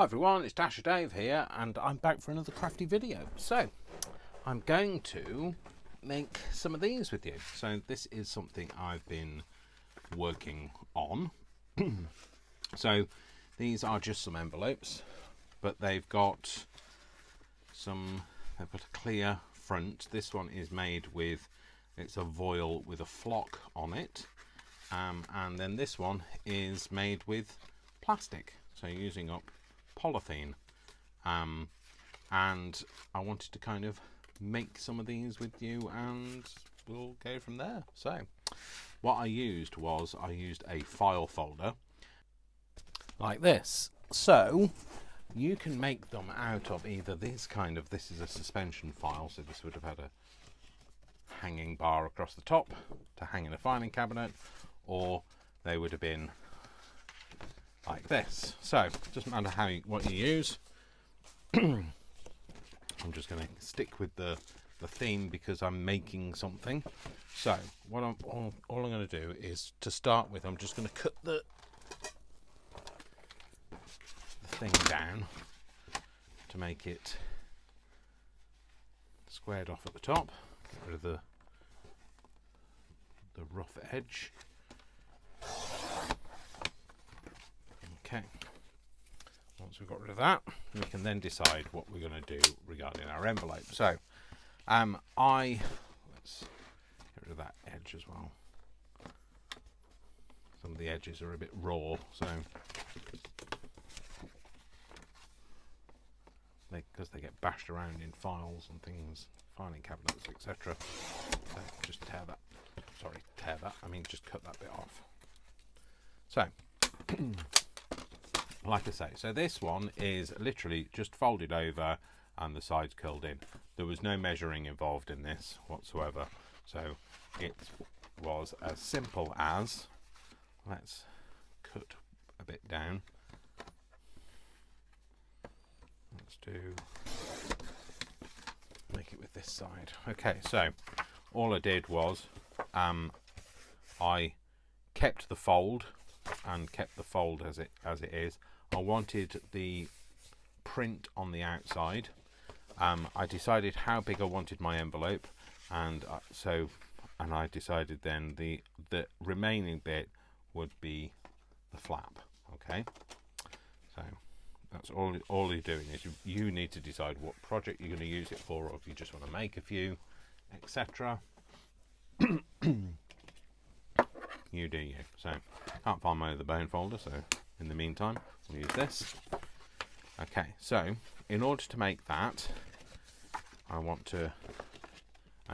Hi everyone, it's Dasher Dave here, and I'm back for another crafty video. So, I'm going to make some of these with you. So this is something I've been working on. So these are just some envelopes, but they've got a clear front. This one is made with, it's a voile with a flock on it, and then this one is made with plastic, so using up polythene, and I wanted to kind of make some of these with you, and we'll go from there. So what I used was a file folder like this. So you can make them out of either this is a suspension file, so this would have had a hanging bar across the top to hang in a filing cabinet, or they would have been like this. So it doesn't matter what you use. I'm just going to stick with the theme because I'm making something. So what all I'm going to do is, to start with, I'm just going to cut the thing down to make it squared off at the top. Get rid of the rough edge. Okay, once we've got rid of that, we can then decide what we're going to do regarding our envelope. So let's get rid of that edge as well. Some of the edges are a bit raw, so because they get bashed around in files and things, filing cabinets, etc. So just just cut that bit off. So like I say, so this one is literally just folded over and the sides curled in. There was no measuring involved in this whatsoever, so it was as simple as, let's cut a bit down. Let's make it with this side. Okay, so all I did was I kept the fold as it is. I wanted the print on the outside. I decided how big I wanted my envelope, and I decided then the remaining bit would be the flap. Okay, so that's all you're doing is you need to decide what project you're going to use it for, or if you just want to make a few, etc. You do you. So can't find my other bone folder, so in the meantime we'll use this. Okay, so in order to make that, I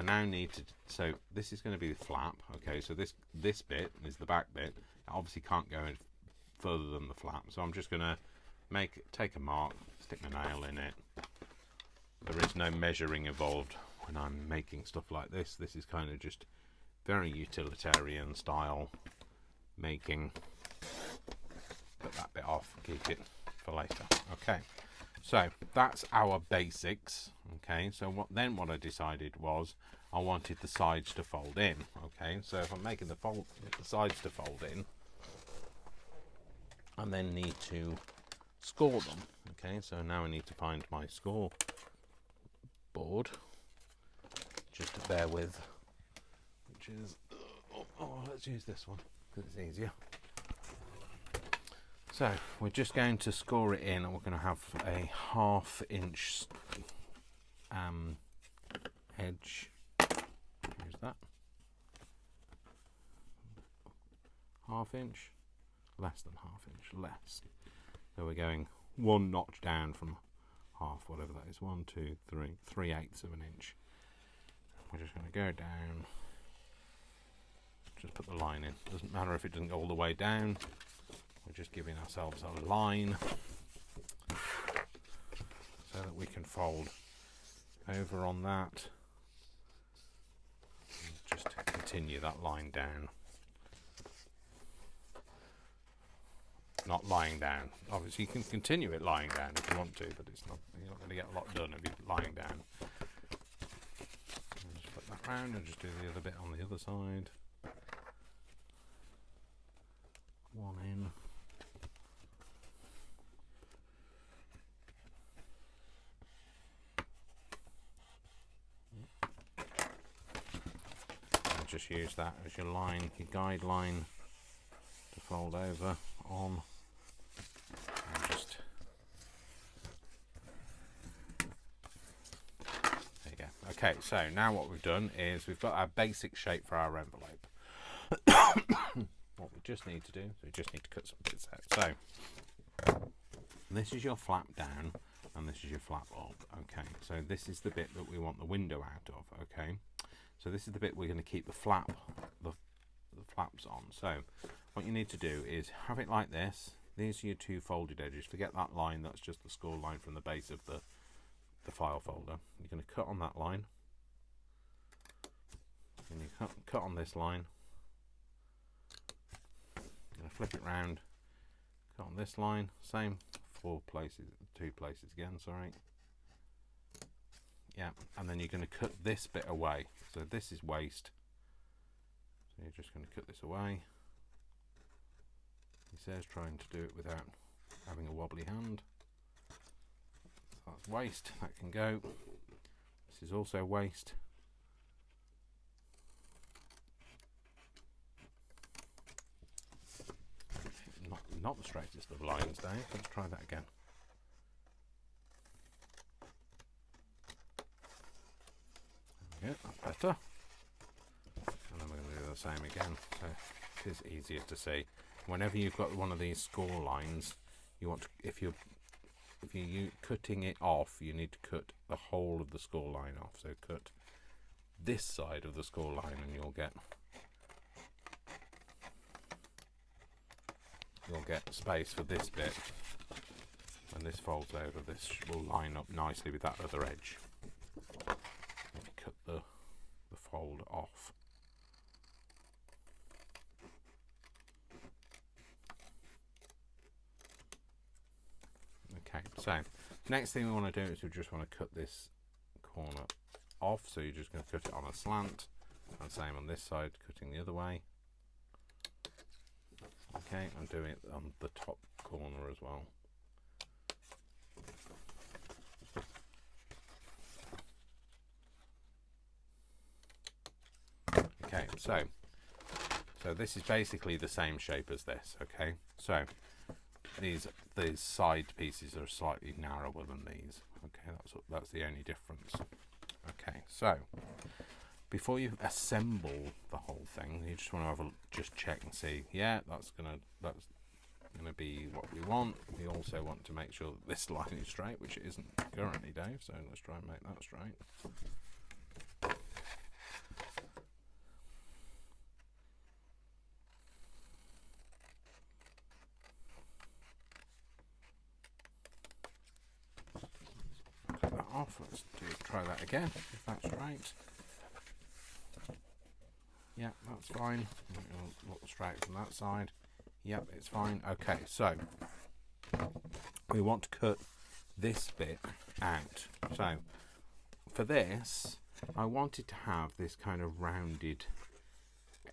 now need to, so this is going to be the flap. Okay, so this bit is the back bit. It obviously can't go any further than the flap, so I'm just going to take a mark, stick my nail in it. There is no measuring involved when I'm making stuff like this. This is kind of just very utilitarian style making. Put that bit off, keep it for later. Okay, so that's our basics. Okay, so what I decided was I wanted the sides to fold in. Okay, so if I'm making the sides to fold in, I then need to score them. Okay, so now I need to find my score board, just to bear with, which is let's use this one because it's easier. So we're just going to score it in, and we're going to have a 1/2 inch edge. Use that 1/2 inch, less than 1/2 inch, less. So we're going 1 notch down from half, whatever that is. 1, 2, 3, 3/8 of an inch. We're just going to go down. Just put the line in. Doesn't matter if it doesn't go all the way down. We're just giving ourselves a line so that we can fold over on that. Just continue that line down. Not lying down. Obviously, you can continue it lying down if you want to, but you're not going to get a lot done if you're lying down. I'll just put that round and just do the other bit on the other side. One in. just use that as your line, your guideline to fold over on. And just there you go. Okay, so now what we've done is we've got our basic shape for our envelope. What we just need to do is we just need to cut some bits out. So this is your flap down and this is your flap up. Okay, so this is the bit that we want the window out of. Okay, so this is the bit we're going to keep the flaps on. So what you need to do is have it like this. These are your two folded edges. Forget that line, that's just the score line from the base of the file folder. You're going to cut on that line, and you cut on this line. You're going to flip it round, cut on this line, same two places again, sorry. Yeah, and then you're going to cut this bit away. So this is waste. So you're just going to cut this away. He says trying to do it without having a wobbly hand. So that's waste, that can go. This is also waste. Not the straightest of lines, Dave. Let's try that again. There we go, that's better. And then we're going to do the same again, so it is easier to see. Whenever you've got one of these score lines, you want to, if you're cutting it off, you need to cut the whole of the score line off. So cut this side of the score line, and you'll get space for this bit. When this folds over, this will line up nicely with that other edge. If you cut the fold off. Okay, so next thing we want to do is we just want to cut this corner off. So you're just going to cut it on a slant, and same on this side, cutting the other way. Okay, I'm doing it on the top corner as well. Okay, so this is basically the same shape as this. Okay, so these side pieces are slightly narrower than these. Okay, that's the only difference. Okay, so before you assemble the whole thing, you just want to just check and see, yeah, that's gonna be what we want. We also want to make sure that this line is straight, which it isn't currently, Dave, so let's try and make that straight. Cut that off. Let's try that again, if that's right. Yeah, that's fine. It'll look straight from that side. Yep, it's fine. Okay, so we want to cut this bit out. So for this, I wanted to have this kind of rounded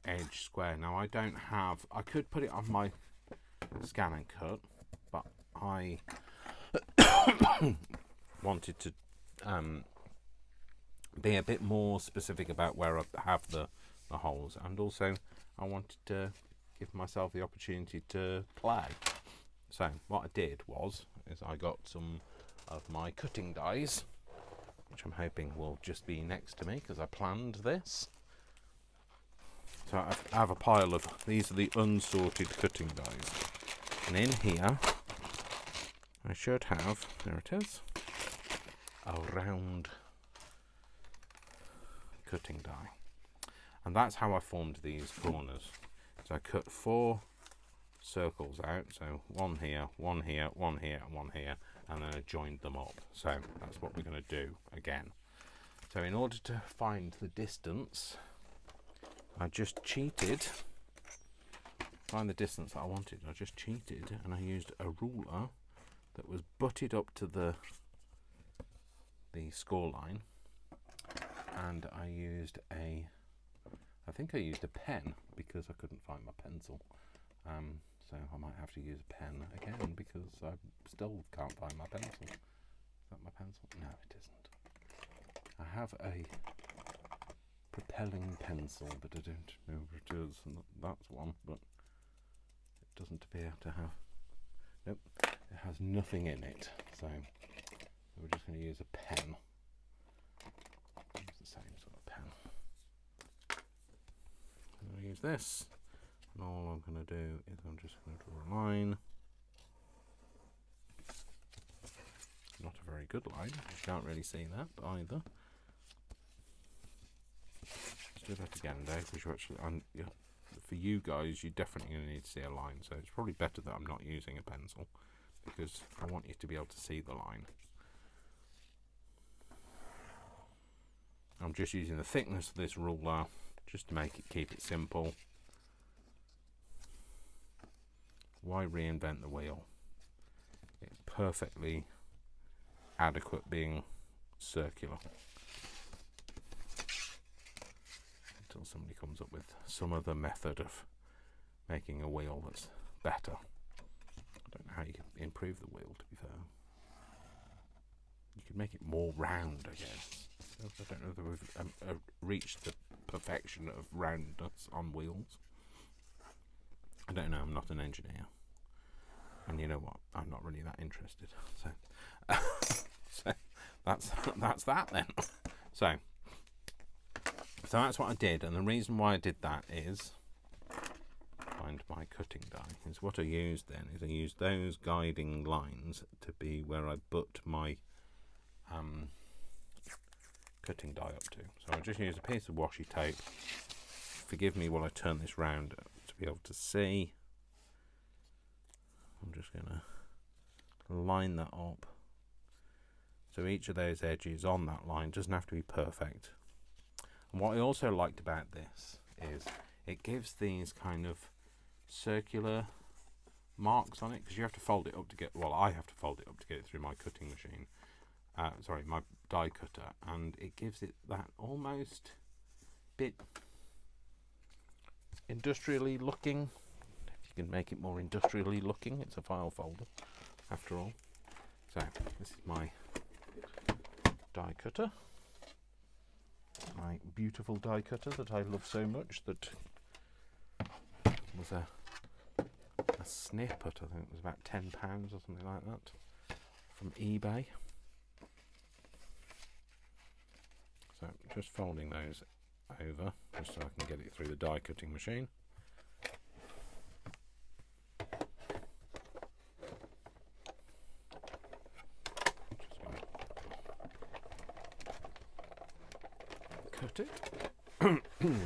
edge square. Now I could put it on my scan and cut, but I wanted to be a bit more specific about where I have the holes, and also I wanted to give myself the opportunity to play. So what I did is I got some of my cutting dies, which I'm hoping will just be next to me because I planned this. So I have a pile of these, are the unsorted cutting dies, and in here I should have, there it is, a round cutting die. And that's how I formed these corners. So I cut 4 circles out, so one here, one here, one here, and one here, and then I joined them up. So that's what we're going to do again. So in order to find the distance, I just cheated. Find the distance that I wanted. I just cheated, and I used a ruler that was butted up to the score line, and I think I used a pen because I couldn't find my pencil. So I might have to use a pen again because I still can't find my pencil. Is that my pencil? No, it isn't. I have a propelling pencil, but I don't know what it is. And that's one, but it doesn't appear to have. Nope, it has nothing in it. So we're just going to use a pen. Use the same sort of pen. I'm going to use this, and all I'm going to do is I'm just going to draw a line. Not a very good line. You can't really see that either. Let's do that again, Dave, because you actually, for you guys, you're definitely going to need to see a line. So it's probably better that I'm not using a pencil, because I want you to be able to see the line. I'm just using the thickness of this ruler just to make it keep it simple. Why reinvent the wheel? It's perfectly adequate being circular until somebody comes up with some other method of making a wheel that's better. I don't know how you can improve the wheel, to be fair. You could make it more round, I guess. I don't know whether we've reached the perfection of roundness on wheels. I don't know, I'm not an engineer. And you know what? I'm not really that interested. So that's that then. So that's what I did, and the reason why I did that is find my cutting die. Is what I used then is I used those guiding lines to be where I butt my cutting die up to. So I just use a piece of washi tape. Forgive me while I turn this round to be able to see. I'm just going to line that up. So each of those edges on that line doesn't have to be perfect. And what I also liked about this is it gives these kind of circular marks on it, because you have to fold it up to get, well, I have to fold it up to get it through my cutting machine. Sorry, my die cutter, and it gives it that almost bit industrially looking. If you can make it more industrially looking, it's a file folder after all. So this is my die cutter, my beautiful die cutter that I love so much, that was a snip at, I think it was about £10 or something like that, from eBay. So just folding those over just so I can get it through the die cutting machine. Cut it.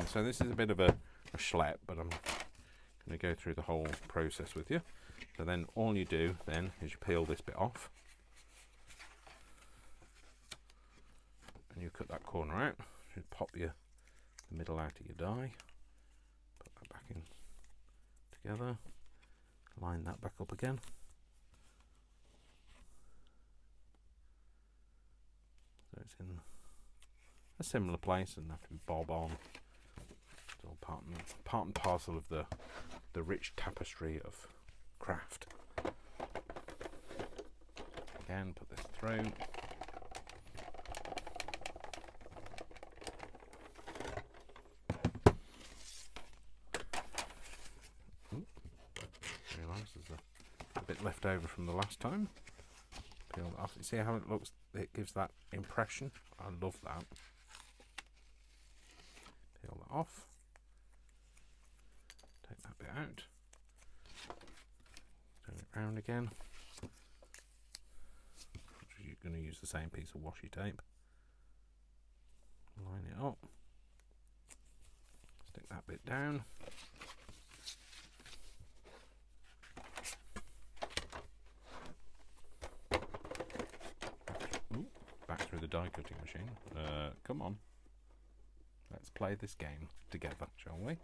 So this is a bit of a schlep, but I'm going to go through the whole process with you. So then all you do then is you peel this bit off, and you cut that corner out. You pop the middle out of your die, put that back in together, line that back up again. So it's in a similar place, and have to be bob on. It's all part and parcel of the rich tapestry of craft. Again, put this through. Realise there's a bit left over from the last time. Peel that off. You see how it looks? It gives that impression. I love that. Peel that off. Take that bit out. Turn it round again. You're going to use the same piece of washi tape. Line it up. Stick that bit down. Back through the die cutting machine. Come on. Let's play this game together, shall we?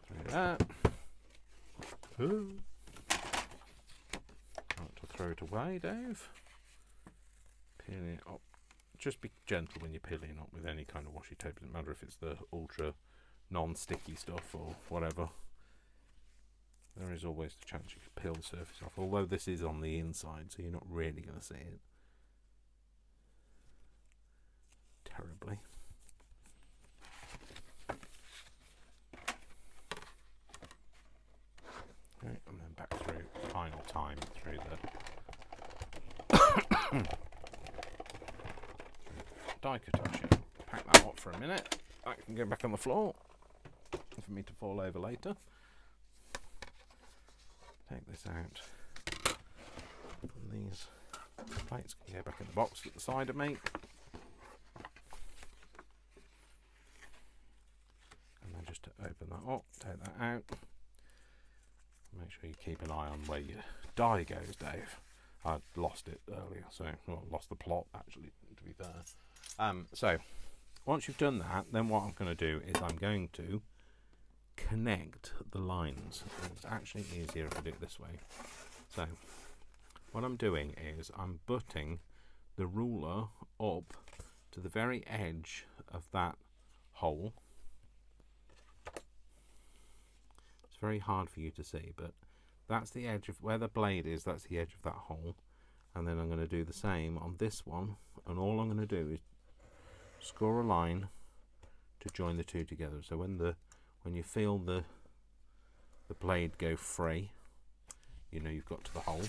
Through that. Ooh. Not to throw it away, Dave. Peeling it up. Just be gentle when you're peeling up with any kind of washi tape. Doesn't matter if it's the ultra non-sticky stuff or whatever. There is always the chance you could peel the surface off, although this is on the inside, so you're not really going to see it. terribly. Okay, and then back through, final time through the die cutter machine. Pack that up for a minute. That can go back on the floor for me to fall over later. Take this out. And these plates can go back in the box at the side of me. And then just to open that up, take that out. Make sure you keep an eye on where your die goes, Dave. I lost it earlier, so well, lost the plot actually, to be fair. So once you've done that, then what I'm going to do is I'm going to connect the lines. It's actually easier if I do it this way. So what I'm doing is I'm butting the ruler up to the very edge of that hole. It's very hard for you to see, but that's the edge of where the blade is. That's the edge of that hole. And then I'm going to do the same on this one, and all I'm going to do is score a line to join the two together. So when you feel the blade go free, you know you've got to the hole.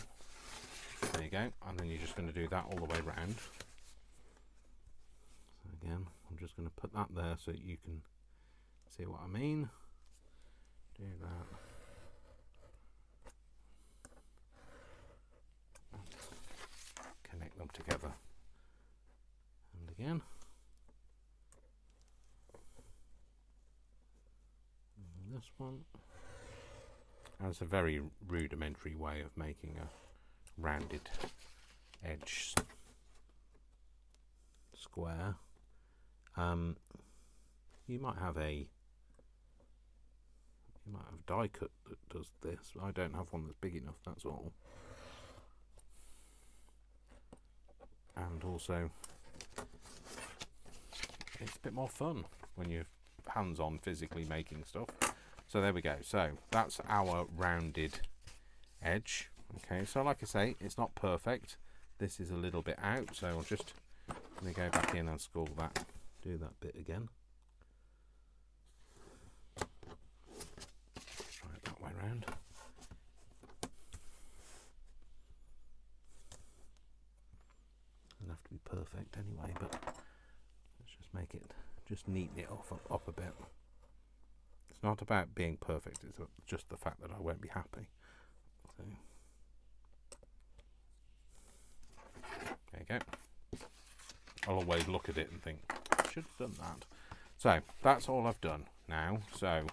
There you go, and then you're just going to do that all the way round. So again, I'm just going to put that there so you can see what I mean. Do that. Connect them together. And again. And this one. That's a very rudimentary way of making a rounded edge square. You might have die cut that does this. I don't have one that's big enough, that's all. And also it's a bit more fun when you're hands-on physically making stuff. So there we go. So that's our rounded edge. Okay, so like I say, it's not perfect. This is a little bit out, so I'll just let me go back in and score that. Do that bit again. Try it that way round. Doesn't have to be perfect anyway, but let's just make it, just neaten it up a bit. It's not about being perfect, it's just the fact that I won't be happy. So, there you go. I'll always look at it and think, I should have done that. So that's all I've done now. So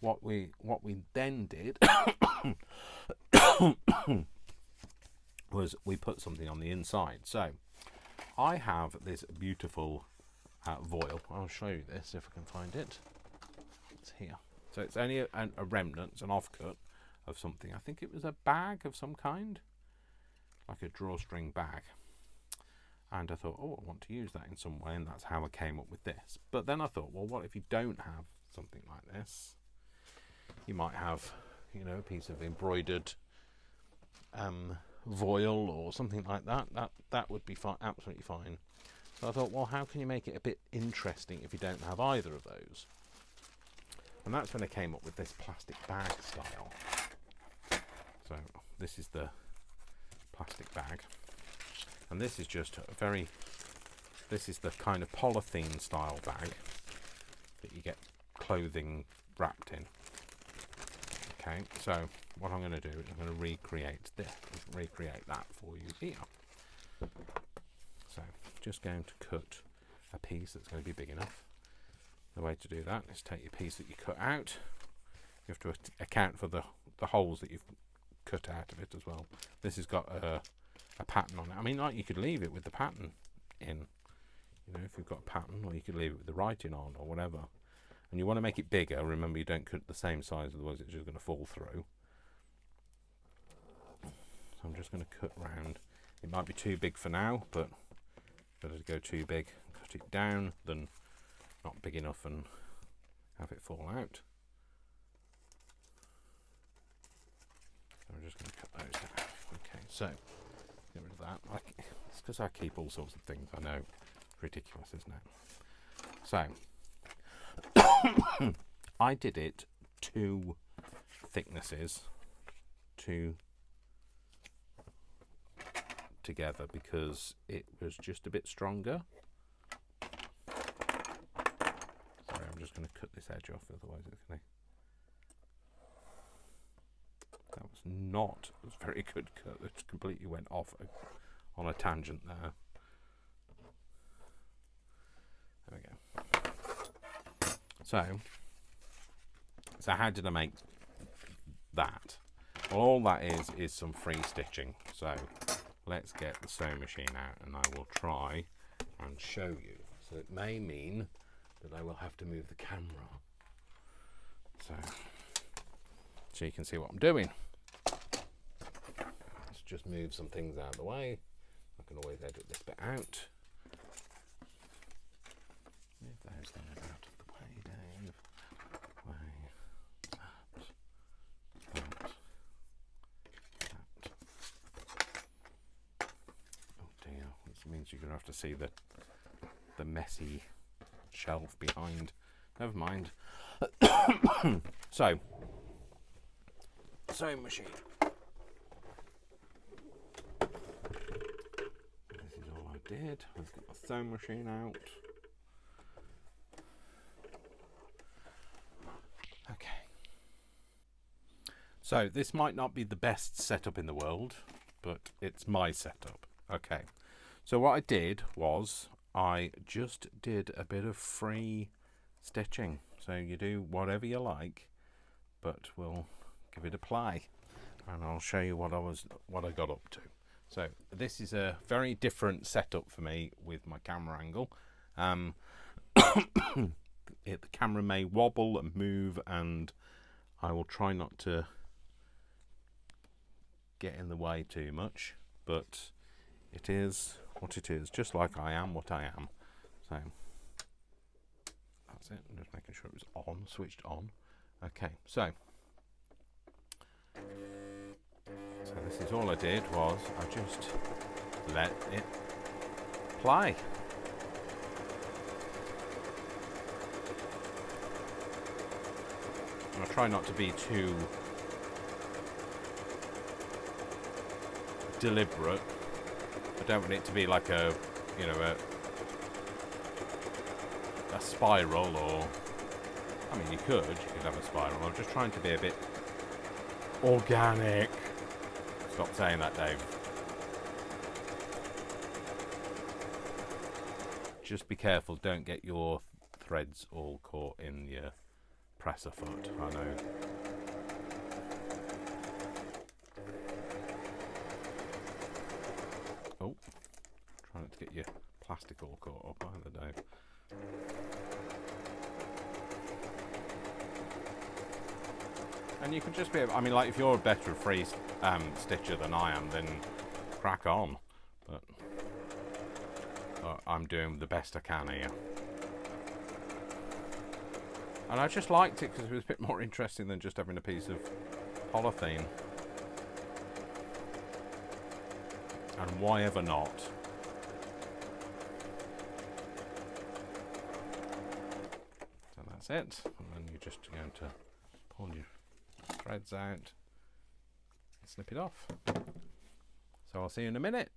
what we then did was we put something on the inside. So I have this beautiful voile. I'll show you this if I can find it. It's here. So it's only a remnant, it's an offcut of something. I think it was a bag of some kind, like a drawstring bag. And I thought, oh, I want to use that in some way, and that's how I came up with this. But then I thought, well, what if you don't have something like this? You might have, you know, a piece of embroidered voile or something like that. That would be fine, absolutely fine. So I thought, well, how can you make it a bit interesting if you don't have either of those? And that's when I came up with this plastic bag style. So this is the plastic bag. And this is just this is the kind of polythene style bag that you get clothing wrapped in. Okay, so what I'm going to do is I'm going to recreate that for you here. So just going to cut a piece that's going to be big enough. The way to do that is take your piece that you cut out. You have to account for the holes that you've cut out of it as well. This has got a pattern on it. I mean, like, you could leave it with the pattern in, you know, if you've got a pattern, or you could leave it with the writing on or whatever. And you want to make it bigger. Remember, you don't cut the same size, otherwise it's just going to fall through. So I'm just going to cut round. It might be too big for now, but better to go too big, cut it down than not big enough and have it fall out. So I'm just going to cut those down. Okay, so get rid of that. It's because I keep all sorts of things, I know. ridiculous, isn't it? So I did it 2 thicknesses together because it was just a bit stronger. Sorry, I'm just going to cut this edge off, otherwise it's going to... That was not a very good cut. It completely went off on a tangent there. There we go. So how did I make that? Well, all that is some free stitching. So let's get the sewing machine out and I will try and show you. So it may mean that I will have to move the camera. So you can see what I'm doing. Let's just move some things out of the way. I can always edit this bit out. Move those things out of the way, Dave. Oh dear, this means you're going to have to see the messy shelf behind. Never mind. So, sewing machine. This is all I did. Let's get the sewing machine out. Okay. So this might not be the best setup in the world, but it's my setup. Okay. So what I did was I just did a bit of free stitching. So you do whatever you like, but we'll give it a play and I'll show you what I got up to. So this is a very different setup for me with my camera angle. The camera may wobble and move, and I will try not to get in the way too much, but it is what it is, just like I am what I am. So that's it. I'm just making sure it was on, switched on. Okay, so this is all I did was I just let it play. And I try not to be too deliberate. I don't want it to be like a, you know, a spiral, or I mean, you could have a spiral. I'm just trying to be a bit organic. Stop saying that, Dave. Just be careful, don't get your threads all caught in your presser foot. I know. Oh, try not to get your plastic all caught up either, Dave. And you can just be, I mean, like, if you're a better free stitcher than I am, then crack on. But I'm doing the best I can here. And I just liked it because it was a bit more interesting than just having a piece of polythene. And why ever not? So that's it. And then you're just going to pull your threads out and snip it off. So I'll see you in a minute.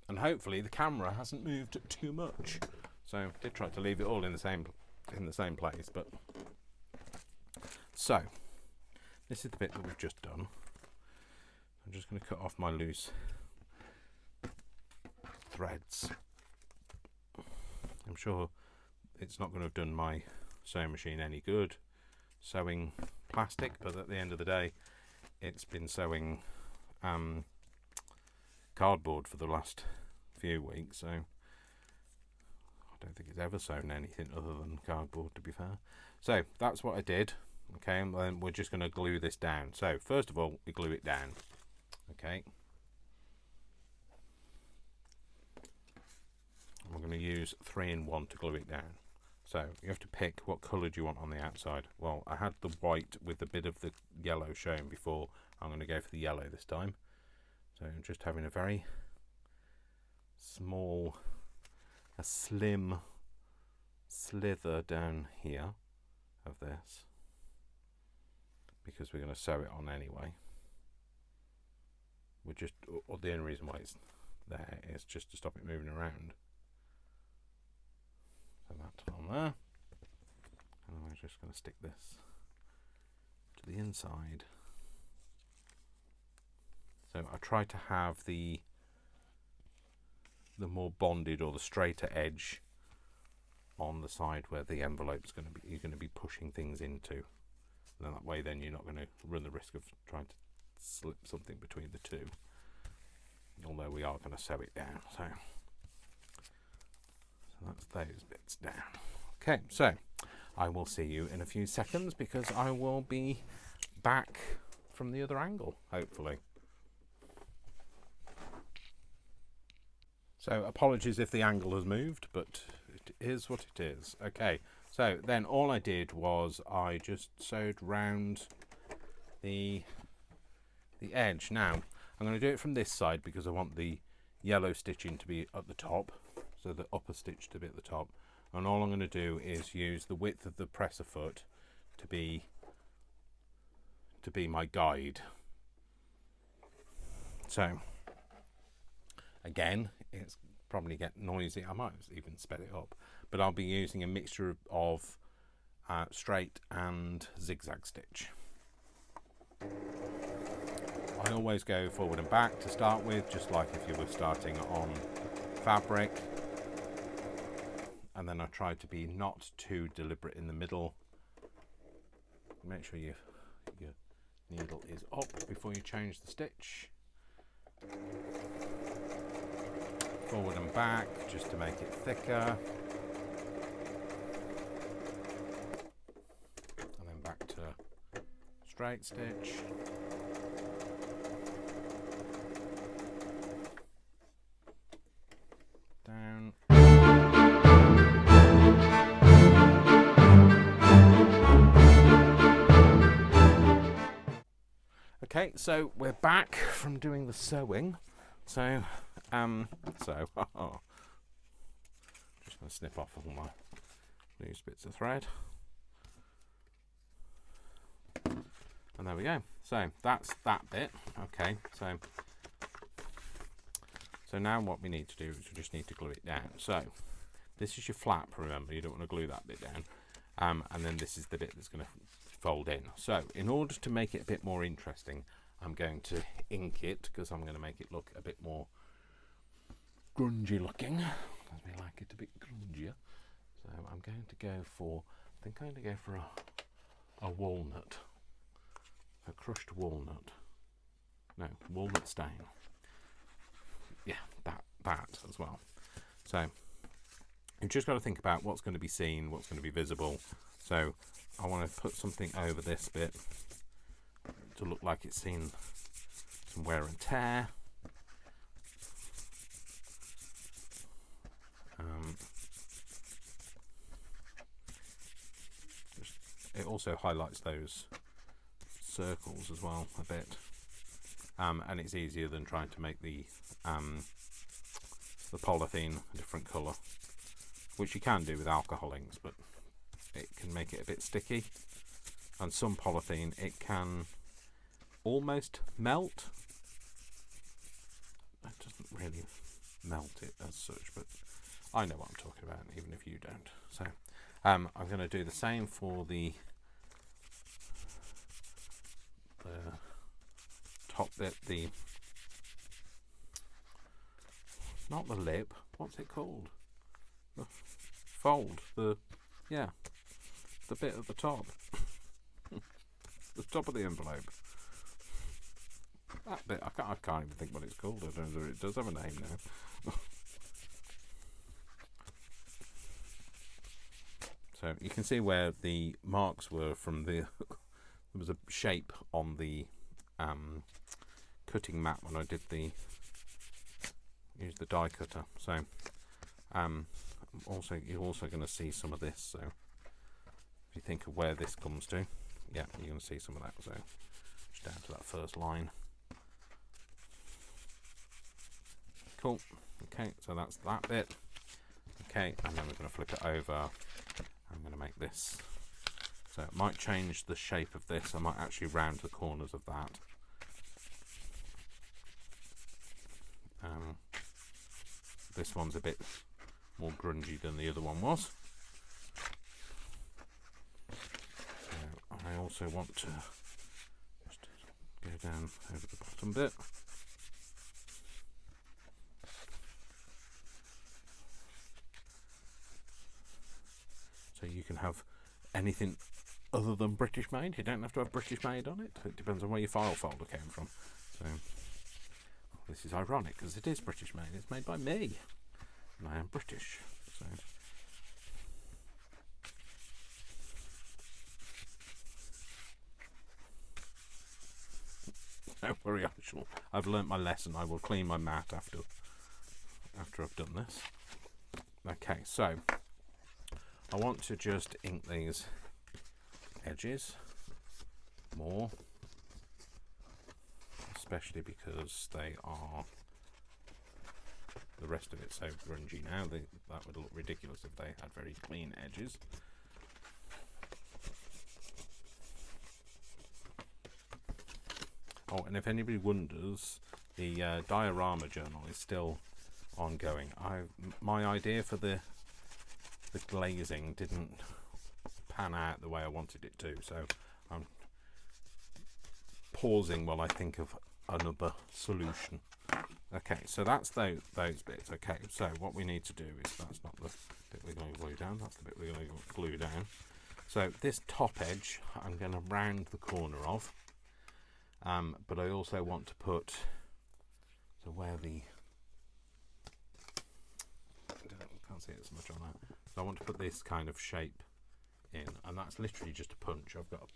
And hopefully the camera hasn't moved too much. So I did try to leave it all in the same place, but so this is the bit that we've just done. I'm just going to cut off my loose threads. I'm sure it's not going to have done my sewing machine any good sewing plastic, but at the end of the day it's been sewing cardboard for the last few weeks, so I don't think it's ever sewn anything other than cardboard, to be fair. So that's what I did. Okay, and then we're just going to glue this down. So first of all, we glue it down. Okay, and we're going to use 3-in-1 to glue it down. So you have to pick what colour do you want on the outside. Well, I had the white with a bit of the yellow shown before. I'm going to go for the yellow this time. So I'm just having a very small a slim slither down here of this, because we're going to sew it on anyway. We're just, or the only reason why it's there is just to stop it moving around. So that's on there, and we're just going to stick this to the inside. So I try to have the more bonded or the straighter edge on the side where the envelope's going to be, you're going to be pushing things into. And then that way then you're not going to run the risk of trying to slip something between the two. Although we are going to sew it down. So that's those bits down. Okay, so I will see you in a few seconds because I will be back from the other angle, hopefully. So apologies if the angle has moved, but it is what it is. Okay, so then all I did was I just sewed round the edge. Now I'm going to do it from this side because I want the yellow stitching to be at the top, so the upper stitch to be at the top. And all I'm going to do is use the width of the presser foot to be my guide. So again, it's probably get noisy. I might even sped it up, but I'll be using a mixture of straight and zigzag stitch. I always go forward and back to start with, just like if you were starting on fabric, and then I try to be not too deliberate in the middle. Make sure your needle is up before you change the stitch. Forward and back just to make it thicker, and then back to straight stitch. Down. Okay, so we're back from doing the sewing. So just going to snip off all my loose bits of thread, and there we go. So that's that bit. Okay, so now what we need to do is we just need to glue it down. So this is your flap. Remember, you don't want to glue that bit down, and then this is the bit that's going to fold in. So in order to make it a bit more interesting, I'm going to ink it because I'm going to make it look a bit more grungy looking, because we like it a bit grungier. So I'm going to go for, I think I'm going to go for a walnut, a crushed walnut. No, walnut stain. Yeah, that as well. So you've just got to think about what's going to be seen, what's going to be visible. So I want to put something over this bit to look like it's seen some wear and tear. It also highlights those circles as well a bit, and it's easier than trying to make the polythene a different colour, which you can do with alcohol inks, but it can make it a bit sticky, and some polythene it can almost melt. It doesn't really melt it as such, but I know what I'm talking about, even if you don't. So I'm going to do the same for the top bit, not the lip, what's it called? The fold, the bit at the top. The top of the envelope. That bit, I can't even think what it's called. I don't know if it does have a name now. So you can see where the marks were from the there was a shape on the cutting mat when I did use the die cutter. So you're also going to see some of this. So if you think of where this comes to, yeah, you're going to see some of that. So just down to that first line. Cool. Okay, so that's that bit. Okay, and then we're going to flip it over. I'm going to make this, so it might change the shape of this. I might actually round the corners of that. This one's a bit more grungy than the other one was. So I also want to just go down over the bottom bit. So you can have anything other than British made. You don't have to have British made on it. It depends on where your file folder came from. So this is ironic because it is British made. It's made by me, and I am British. So don't worry, I've learnt my lesson. I will clean my mat after I've done this. Okay, so I want to just ink these edges more, especially because they are, the rest of it's so grungy now. That would look ridiculous if they had very clean edges. Oh, and if anybody wonders, the diorama journal is still ongoing. My idea for the glazing didn't pan out the way I wanted it to, so I'm pausing while I think of another solution. Okay, so that's those bits. Okay, so what we need to do is, that's not the bit we're going to glue down, that's the bit we're going to glue down. So this top edge I'm going to round the corner of, but I also want to put, so where the, can't see it as much on that. So I want to put this kind of shape in, and that's literally just a punch. I've got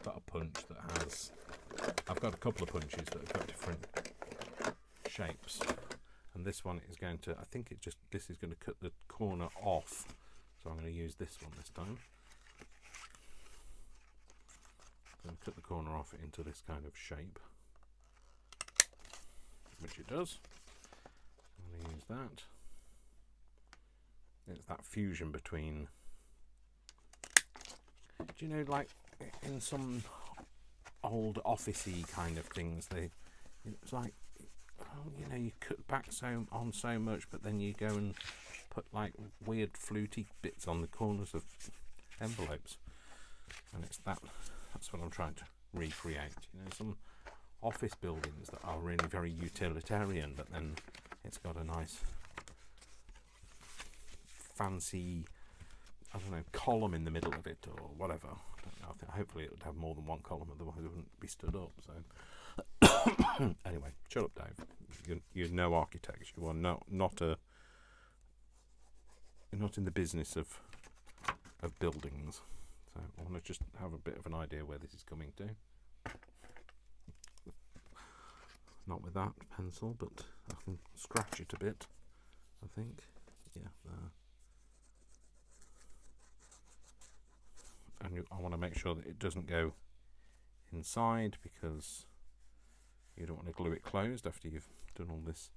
a punch that has, I've got a couple of punches that have got different shapes, and this one is going to, I think it just, this is going to cut the corner off, so I'm going to use this one this time. I'm going to cut the corner off into this kind of shape, which it does. I'm going to use that. It's that fusion between, do you know, like in some old officey kind of things, it's like, oh, you know, you cut back so much, but then you go and put like weird fluty bits on the corners of envelopes, and it's that's what I'm trying to recreate. You know, some office buildings that are really very utilitarian, but then it's got a nice fancy, I don't know, column in the middle of it or whatever. I don't know. Hopefully it would have more than one column, otherwise it wouldn't be stood up. So anyway, shut up, Dave. You're no architect. You are not you're not in the business of buildings. So I want to just have a bit of an idea where this is coming to. Not with that pencil, but I can scratch it a bit, I think. Yeah, there. And I want to make sure that it doesn't go inside, because you don't want to glue it closed after you've done all this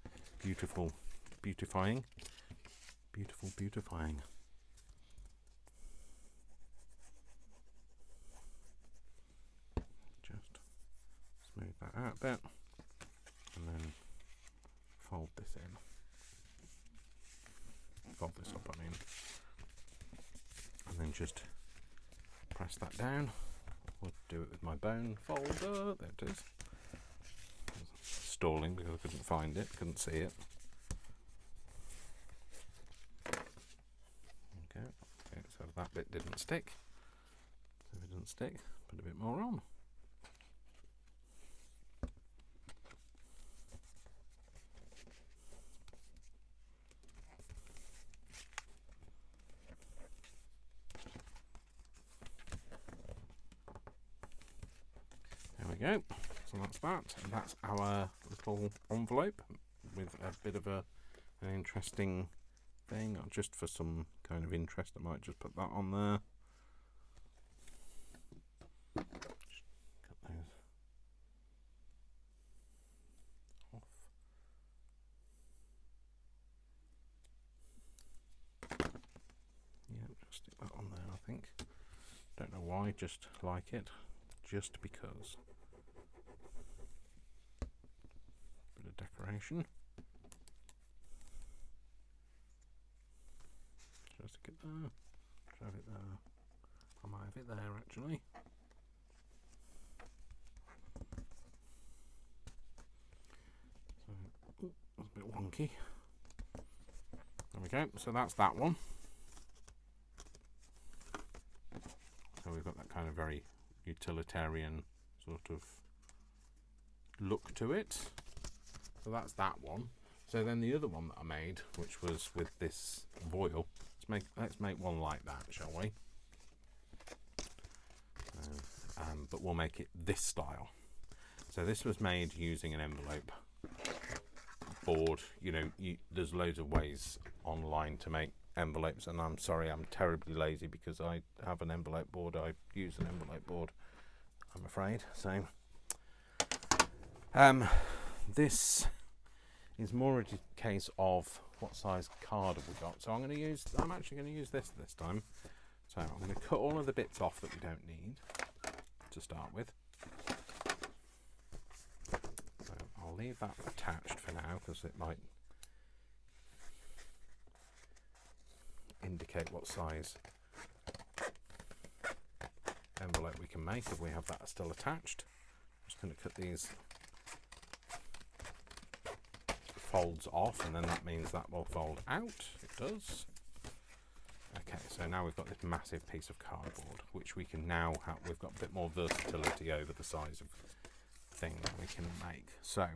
beautiful beautifying. Just smooth that out a bit, and then fold this in. Fold this up, I mean, and then just press that down. I'll do it with my bone folder. There it is. Stalling because I couldn't find it, couldn't see it. Okay, so that bit didn't stick. So if it doesn't stick, put a bit more on. There we go. So that's that, and that's our little envelope with a bit of an interesting thing. Just for some kind of interest, I might just put that on there. Just cut those off. think. Don't know why, just like it. Just because. Bit of decoration. Just stick it there. Shove it there. I might have it there actually. So, that's a bit wonky. There we go. So that's that one. So we've got that kind of very utilitarian sort of look to it. So that's that one. So then the other one that I made, which was with this voile, let's make one like that, shall we? But we'll make it this style. So this was made using an envelope board. You know, there's loads of ways online to make envelopes, and I'm sorry, I'm terribly lazy because I have an envelope board. I use an envelope board, I'm afraid. So this is more a case of what size card have we got. So I'm actually going to use this time. So I'm going to cut all of the bits off that we don't need to start with. So I'll leave that attached for now because it might indicate what size envelope we can make if we have that still attached. I'm just going to cut these folds off, and then that means that will fold out. It does. Okay, so now we've got this massive piece of cardboard, which we can now have. We've got a bit more versatility over the size of thing that we can make. So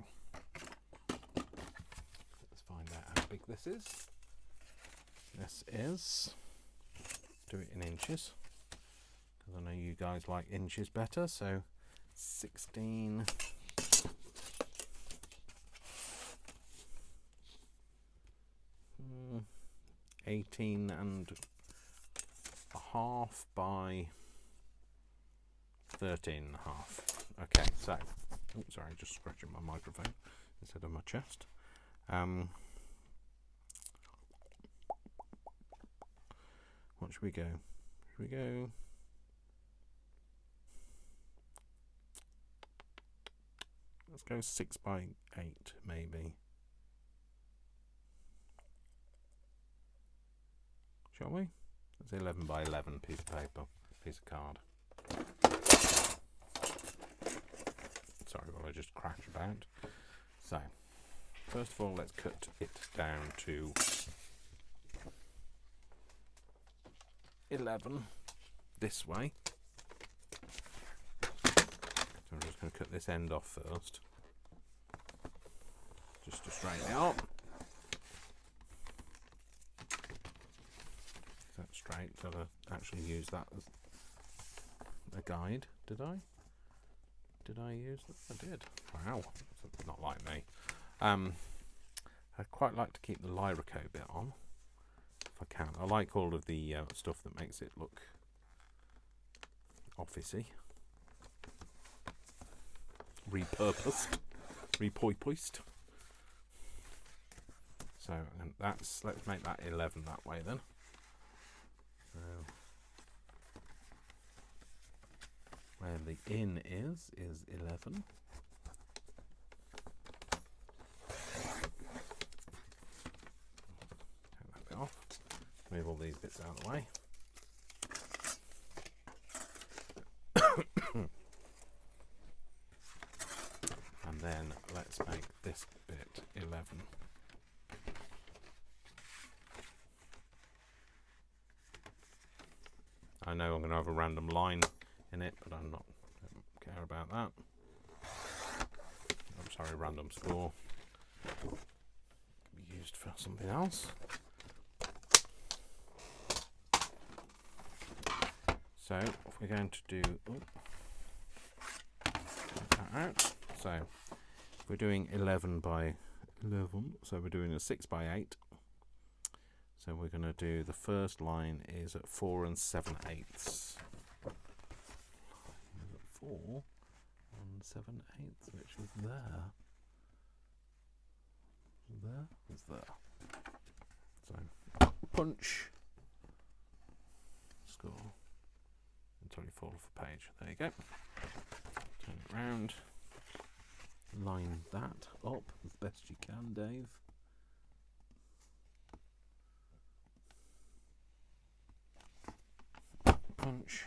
let's find out how big this is. This is, do it in inches, because I know you guys like inches better. So 16. 18 and a half by 13 and a half. Okay, so, oops, sorry, just scratching my microphone instead of my chest. What should we go? Should we go? Let's go 6 by 8, maybe. Shall we? That's 11 by 11 piece of paper, piece of card. Sorry while I just crash about. So, first of all, let's cut it down to 11 this way. So I'm just going to cut this end off first, just to straighten it up. Straight, so I actually use that as a guide. Did I use that? I did. Wow, that's not like me. I'd quite like to keep the Lyrico bit on if I can. I like all of the stuff that makes it look officey, repurposed, repoised. So, and let's make that 11 that way then. Where the in is 11. Take that bit off. Move all these bits out of the way. And then let's make this bit 11. I know I'm going to have a random line in it, but I don't care about that. I'm sorry, random score. Can be used for something else. So, if we're going to do that out. So, if we're doing 11 by 11, so we're doing a 6 by 8. So we're going to do, the first line is at 4 7/8. 4 7/8, which is there. There is there. So punch. Score. page. There you go. Turn it round. Line that up as best you can, Dave. Punch.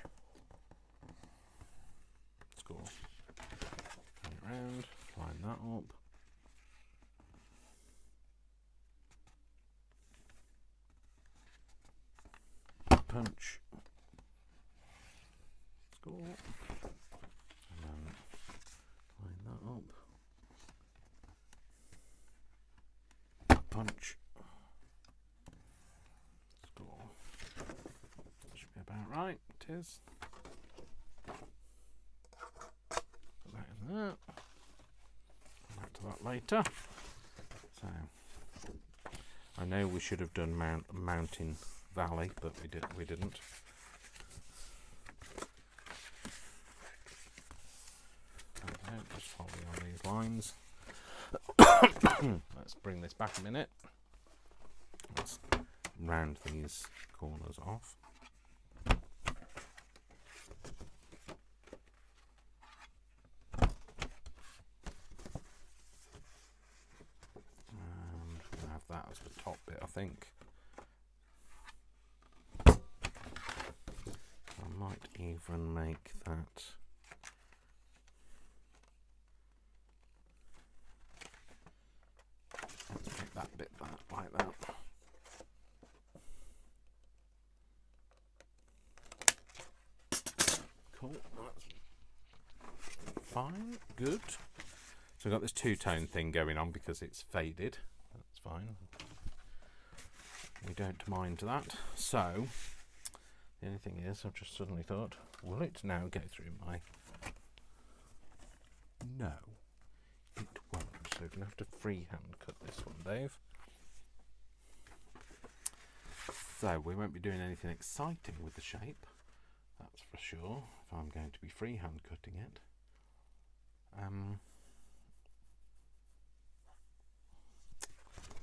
Score. Turn it round. Line that up. Punch. Score. And then line that up. Punch. Score. Should be about right. It is. Put that in there. Come back to that later. So I know we should have done mountain valley, but we didn't. Okay, just following on these lines. Let's bring this back a minute. Let's round these corners off. And we'll have that as the top bit, I think. I might even make that let's make that bit like that. Cool, that's fine, good. So I've got this two-tone thing going on because it's faded. That's fine. We don't mind that. So the only thing is, I've just suddenly thought, will it now go through my... No, it won't. So we're going to have to freehand cut this one, Dave. So we won't be doing anything exciting with the shape, that's for sure, if I'm going to be freehand cutting it.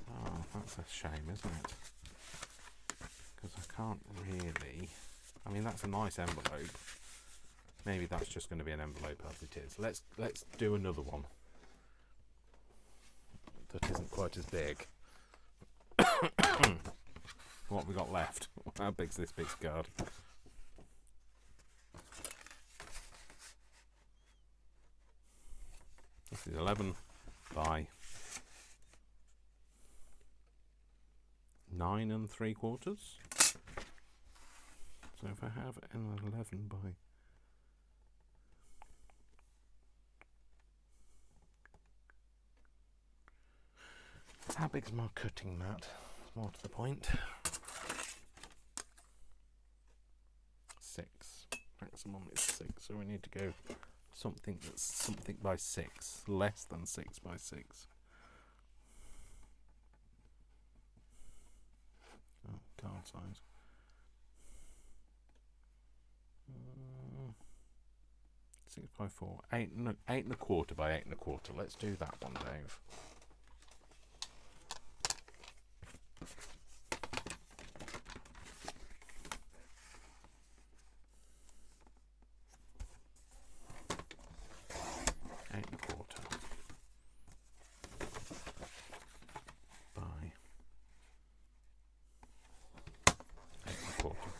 Oh, that's a shame, isn't it? Because I can't really... I mean, that's a nice envelope. Maybe that's just going to be an envelope as it is. Let's do another one that isn't quite as big. What have we got left? How big's this big card? This is 11 by 9 3/4. So if I have an 11 by... How big's my cutting mat? More to the point. 6. Maximum is 6, so we need to go something that's something by 6. Less than 6 by 6. Oh, card size. 6 by 4, 8 1/4 by 8 1/4. Let's do that one, Dave.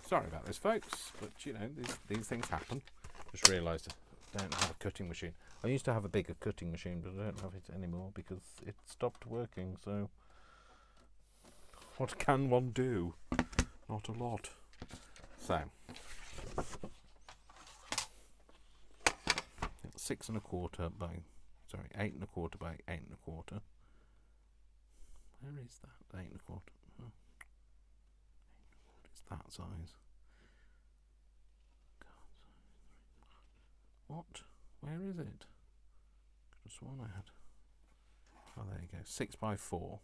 Sorry about this, folks, but you know, these things happen. Just realised I don't have a cutting machine. I used to have a bigger cutting machine, but I don't have it anymore because it stopped working, so what can one do? Not a lot. So 6 1/4 by 8 1/4 by 8 1/4. Where is that? 8 1/4. Oh. It's that size. What? Where is it? Could have sworn I had. Oh, there you go. 6 by 4.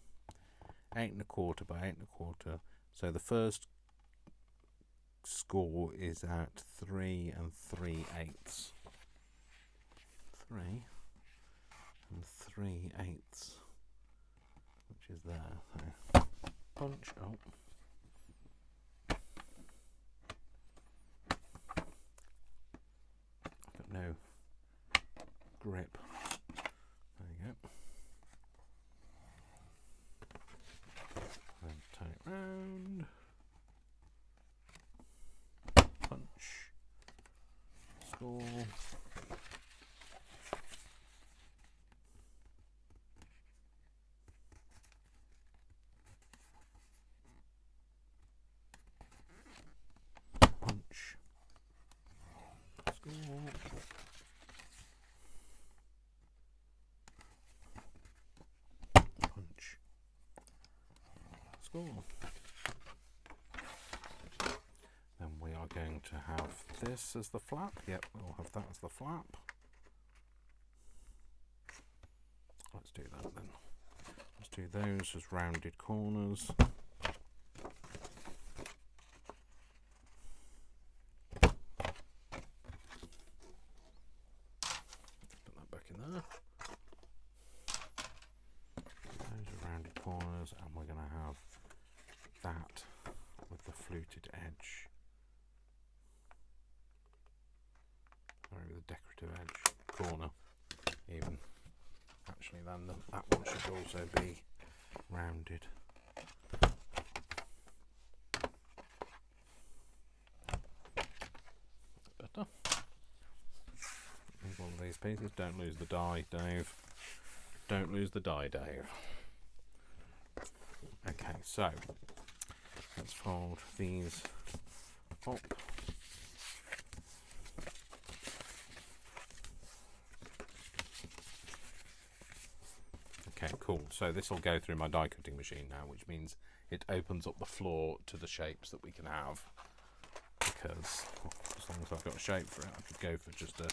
8 1/4 by 8 1/4. So the first score is at 3 3/8. 3 3/8, which is there. So punch. Oh. score. Punch. Score. Punch. Score. Then we are going to have this as the flap. Yep, we'll have that as the flap. Let's do that then. Let's do those as rounded corners. Put that back in there. Those are rounded corners, and we're going to have that with the fluted edge. Sorry, with the decorative edge corner, even. Actually, then that one should also be rounded. Better. Leave all of these pieces. Don't lose the die, Dave. Don't lose the die, Dave. Okay, so let's fold these up. Okay, cool. So this will go through my die cutting machine now, which means it opens up the floor to the shapes that we can have. Because as long as I've got a shape for it, I could go for just a...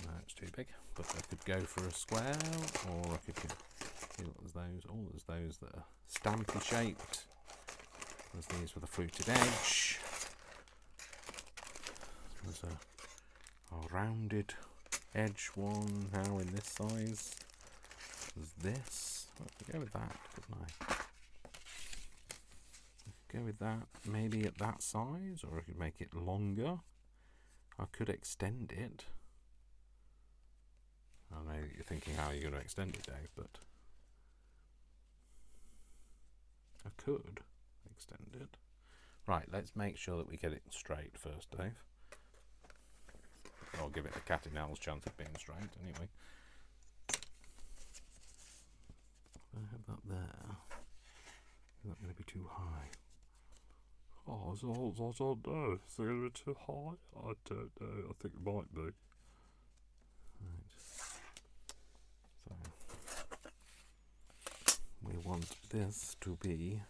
No, it's too big. But I could go for a square, or I could get... There's those. Oh, there's those that are stampy shaped. There's these with a fluted edge. There's a rounded edge one now in this size. There's this. I could go with that, couldn't I? Go with that maybe at that size, or I could make it longer. I could extend it. I know you're thinking how you're going to extend it, Dave, but I could extend it. Right, let's make sure that we get it straight first, Dave. I'll give it a cat and owl's chance of being straight anyway. I have that there. Is that going to be too high? Oh, I don't know. Is it going to be too high? I don't know. I think it might be. Right. So we want this to be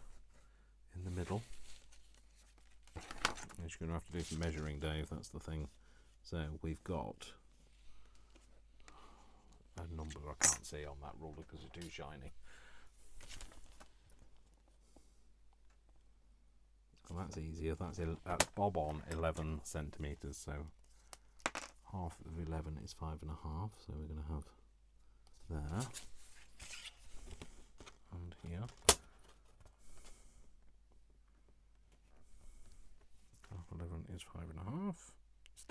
in the middle. You're going to have to do some measuring, Dave. That's the thing. So we've got a number I can't see on that ruler because it's too shiny. Well, that's easier. That's bob on 11 centimeters. So half of 11 is 5.5. So we're going to have there and here. Half 11 is 5.5. It's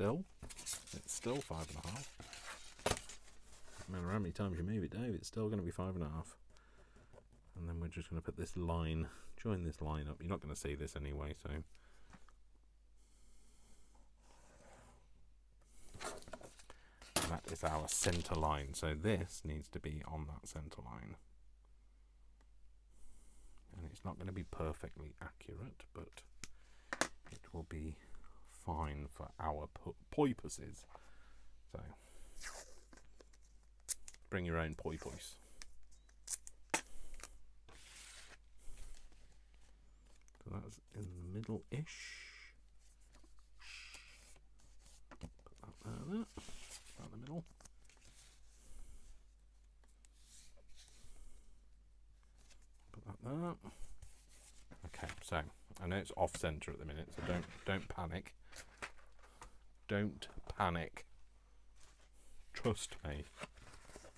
still 5.5. No matter how many times you move it, Dave, it's still going to be 5.5. And then we're just going to put this line, join this line up. You're not going to see this anyway, so. And that is our center line. So this needs to be on that center line. And it's not going to be perfectly accurate, but it will be fine for our purposes. So bring your own poi pois. So that's in the middle-ish. Put that there, about the middle. Put that there. Okay, so I know it's off center at the minute, so don't panic. Don't panic. Trust me.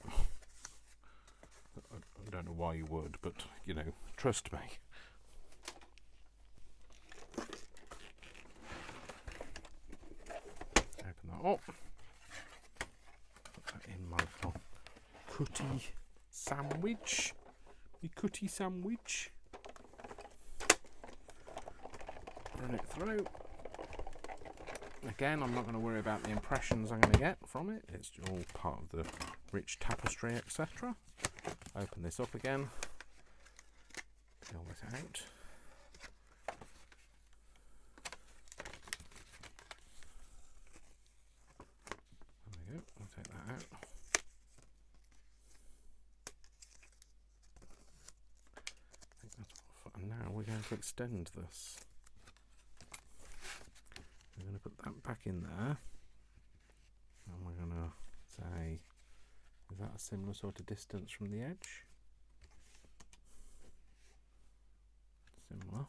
I don't know why you would, but you know, trust me. Open that up. Put that in my little cutty sandwich. My cutty sandwich. Run it through. again, I'm not going to worry about the impressions I'm going to get from it. It's all part of the rich tapestry, etc. Open this up again. Peel this out. There we go. I'll take that out. I think that's all. And now we're going to extend this. We're going to put that back in there, and we're going to say, is that a similar sort of distance from the edge? Similar.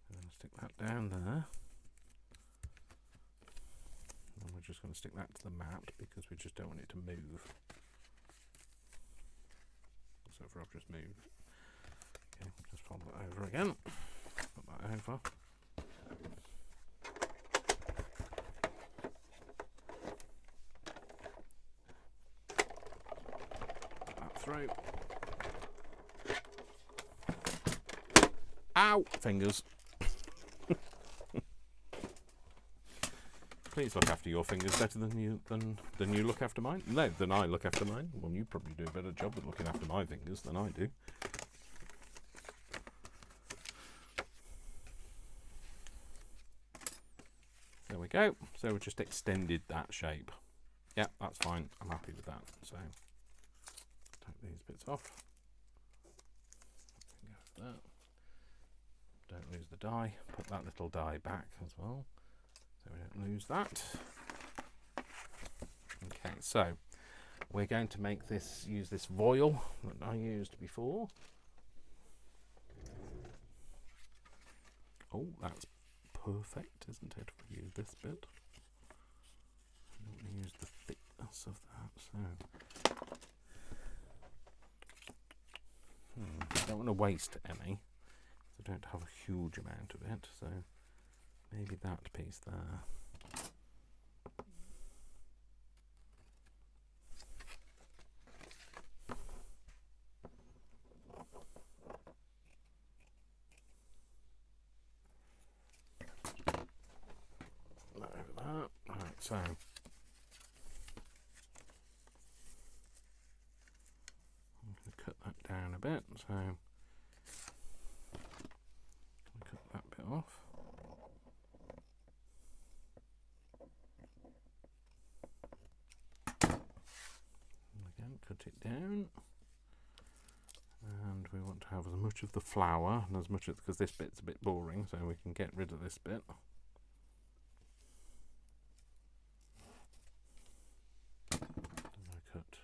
We're going to stick that down there, and we're just going to stick that to the mat because we just don't want it to move. So far I've just moved. Okay, just fold that over again. Put that over. Through. Ow! Fingers. Please look after your fingers better than you look after mine. No, than I look after mine. Well, you probably do a better job of looking after my fingers than I do. There we go. So we just extended that shape. Yeah, that's fine. I'm happy with that. So take these bits off. Go with that. Don't lose the die. Put that little die back as well, so we don't lose that. Okay, so we're going to make this, use this voile that I used before. Oh, that's perfect, isn't it? We use this bit. I don't want to use the thickness of that, so I don't want to waste any. I don't have a huge amount of it, so maybe that piece there. Over that. Right, so I'm going to cut that down a bit, so cut that bit off. And again, cut it down. And we want to have as much of the flower and as much of, because this bit's a bit boring, so we can get rid of this bit. And I cut,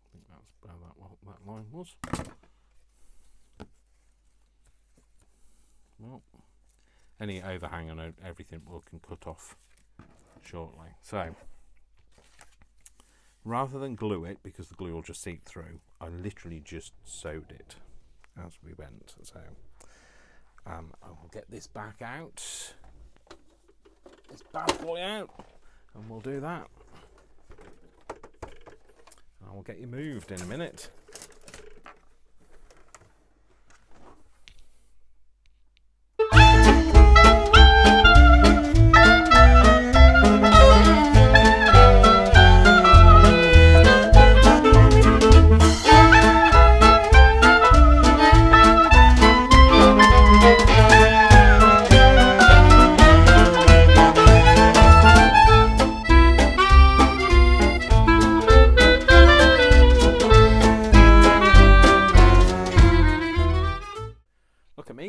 I think that's about what that line was. Well, any overhang and everything we can cut off shortly. So rather than glue it, because the glue will just seep through, I literally just sewed it as we went. So I will get this back out, this bad boy out, and we'll do that. I will get you moved in a minute.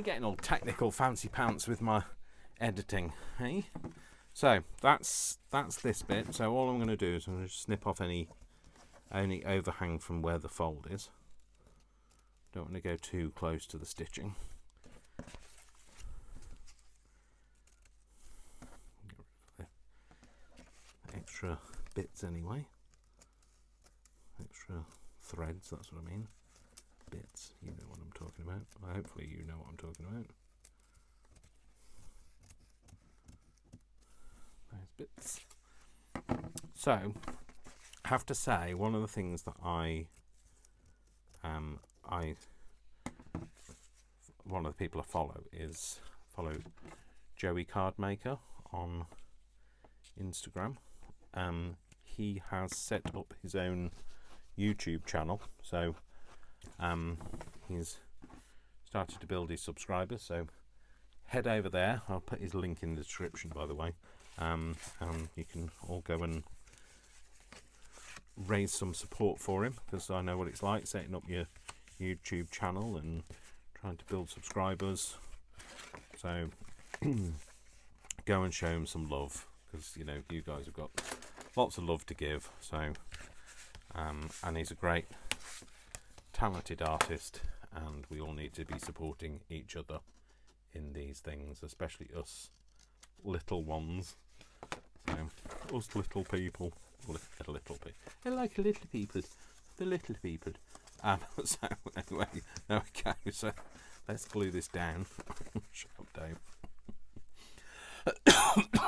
Getting all technical fancy pants with my editing, hey? So that's this bit. So all I'm going to do is I'm going to snip off any overhang from where the fold is. Don't want to go too close to the stitching. Get rid of the extra bits anyway. Extra threads, that's what I mean. Bits, you know what I'm talking about. Well, hopefully you know what I'm talking about. Those bits. So, I have to say, one of the things that one of the people I follow Joey Cardmaker on Instagram. He has set up his own YouTube channel, so he's started to build his subscribers, so head over there. I'll put his link in the description, by the way, and you can all go and raise some support for him, because I know what it's like setting up your YouTube channel and trying to build subscribers. So go and show him some love, because you know you guys have got lots of love to give. So and he's a great talented artist, and we all need to be supporting each other in these things, especially us little ones. So us little people, I like little people, the little people. So anyway, there we go. So let's glue this down. Shut up, Dave.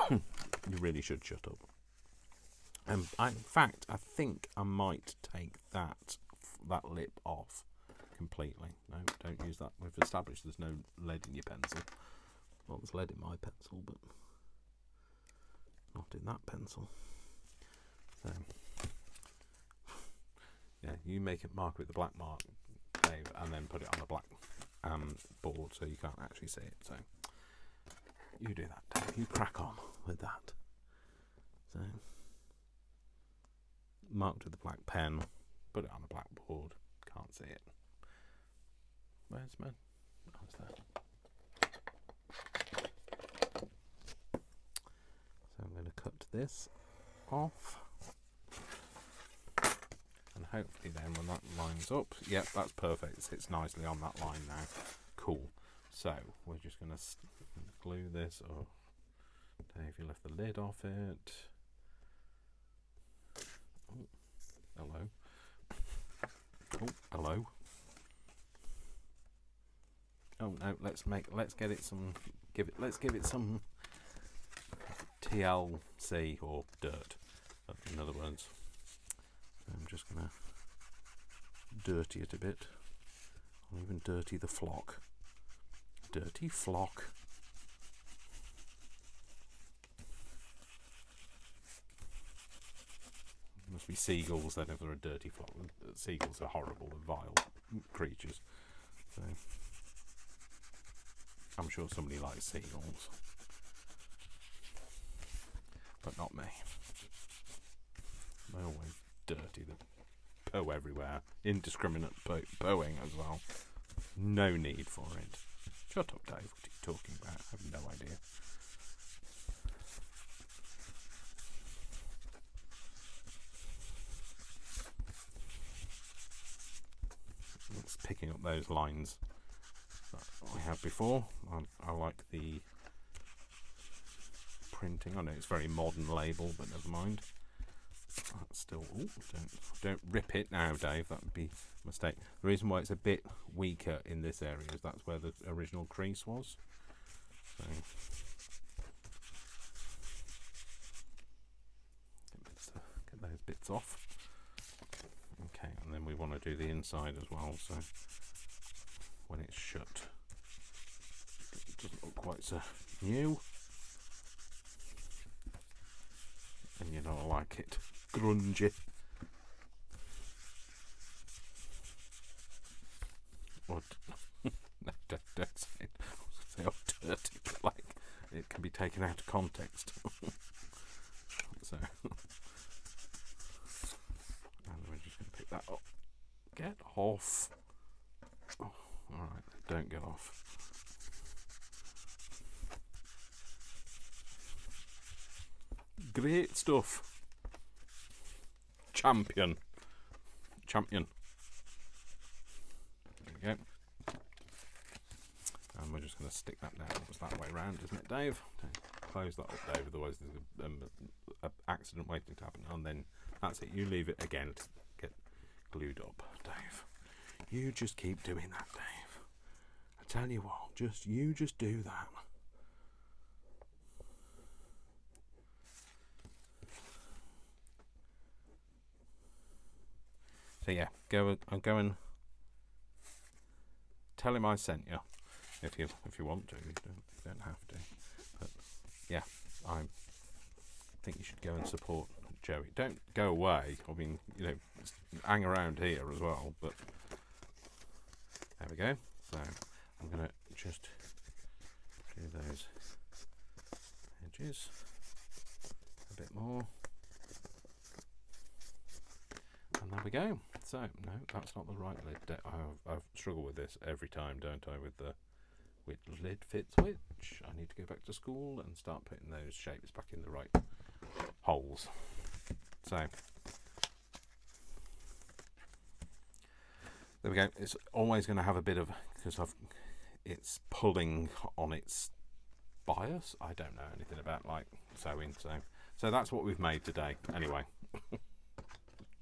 You really should shut up. In fact, I think I might take that lip off completely. No, don't use that. We've established there's no lead in your pencil. Well, there's lead in my pencil, but not in that pencil. So yeah, you make it, mark with the black mark, Dave, and then put it on the black board so you can't actually see it. So you do that, Dave. You crack on with that. So marked with the black pen, put it on a black board. Can't see it. Where's my? Oh, it's there. So I'm going to cut this off. And hopefully then when that lines up, yep, that's perfect. It sits nicely on that line now. Cool. So we're just going to glue this up. Dave, you left the lid off it. Oh, hello. Oh, hello. Oh no, let's give it some TLC, or dirt, in other words. I'm just gonna dirty it a bit. I'll even dirty the flock. Dirty flock. Must be seagulls then if they're a dirty flock. Seagulls are horrible and vile creatures. So I'm sure somebody likes seagulls, but not me. They're always dirty. They poo everywhere. Indiscriminate pooing as well. No need for it. Shut up, Dave. What are you talking about? I have no idea. It's picking up those lines that I had before. I like the printing. I know it's very modern label, but never mind. That's still. Ooh, don't rip it now, Dave. That would be a mistake. The reason why it's a bit weaker in this area is that's where the original crease was. So get those bits off. Okay, and then we want to do the inside as well. So when it's shut, it doesn't look quite so new. And you know I like it grungy. Or no, don't say it. I was going to say dirty, but like it can be taken out of context. So, and we're just going to pick that up. Get off. Oh, all right, don't get off. Great stuff. Champion. There we go. And we're just going to stick that down. It's that way round, isn't it, Dave? Close that up, Dave, otherwise there's an accident waiting to happen. And then that's it. You leave it again to get glued up, Dave. You just keep doing that, Dave. I tell you what, you just do that. So yeah, go and tell him I sent you, if you want to. You don't have to, but yeah, I think you should go and support Joey. Don't go away. I mean, you know, hang around here as well. But there we go. So I'm going to just do those edges a bit more. And there we go. So, no, that's not the right lid. I've struggled with this every time, don't I, with the which lid fits which. I need to go back to school and start putting those shapes back in the right holes. So, there we go. It's always going to have a bit of, because it's pulling on its bias. I don't know anything about like sewing, so that's what we've made today. Anyway.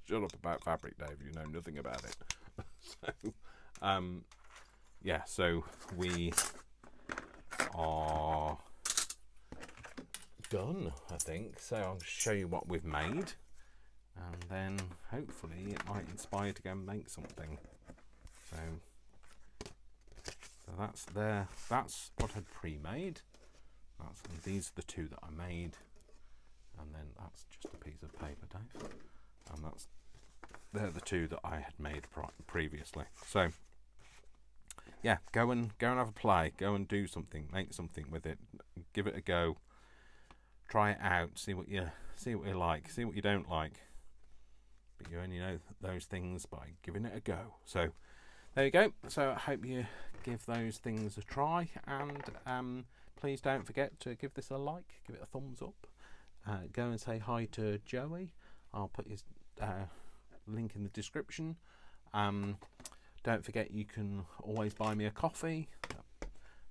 Shut up about fabric, Dave. You know nothing about it. So, yeah. So we are done, I think. So I'll show you what we've made, and then hopefully it might inspire you to go and make something. So that's there. That's what I'd pre-made. And these are the two that I made, and then that's just a piece of paper, Dave. And they're the two that I had made previously. So yeah, go and have a play. Go and do something. Make something with it. Give it a go. Try it out. See what you like. See what you don't like. But you only know those things by giving it a go. So there you go. So I hope you give those things a try, and please don't forget to give this a like. Give it a thumbs up. Go and say hi to Joey. I'll put his link in the description. Don't forget you can always buy me a coffee.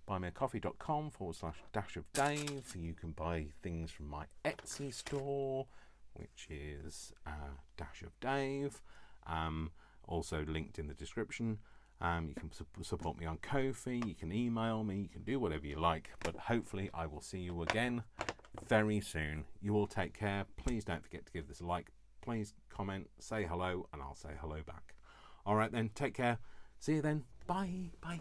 buymeacoffee.com/dash of Dave. You can buy things from my Etsy store, which is Dash of Dave. Also linked in the description. You can support me on Ko-fi. You can email me. You can do whatever you like. But hopefully I will see you again very soon. You all take care. Please don't forget to give this a like. Please comment, say hello, and I'll say hello back. All right then, take care. See you then. Bye. Bye.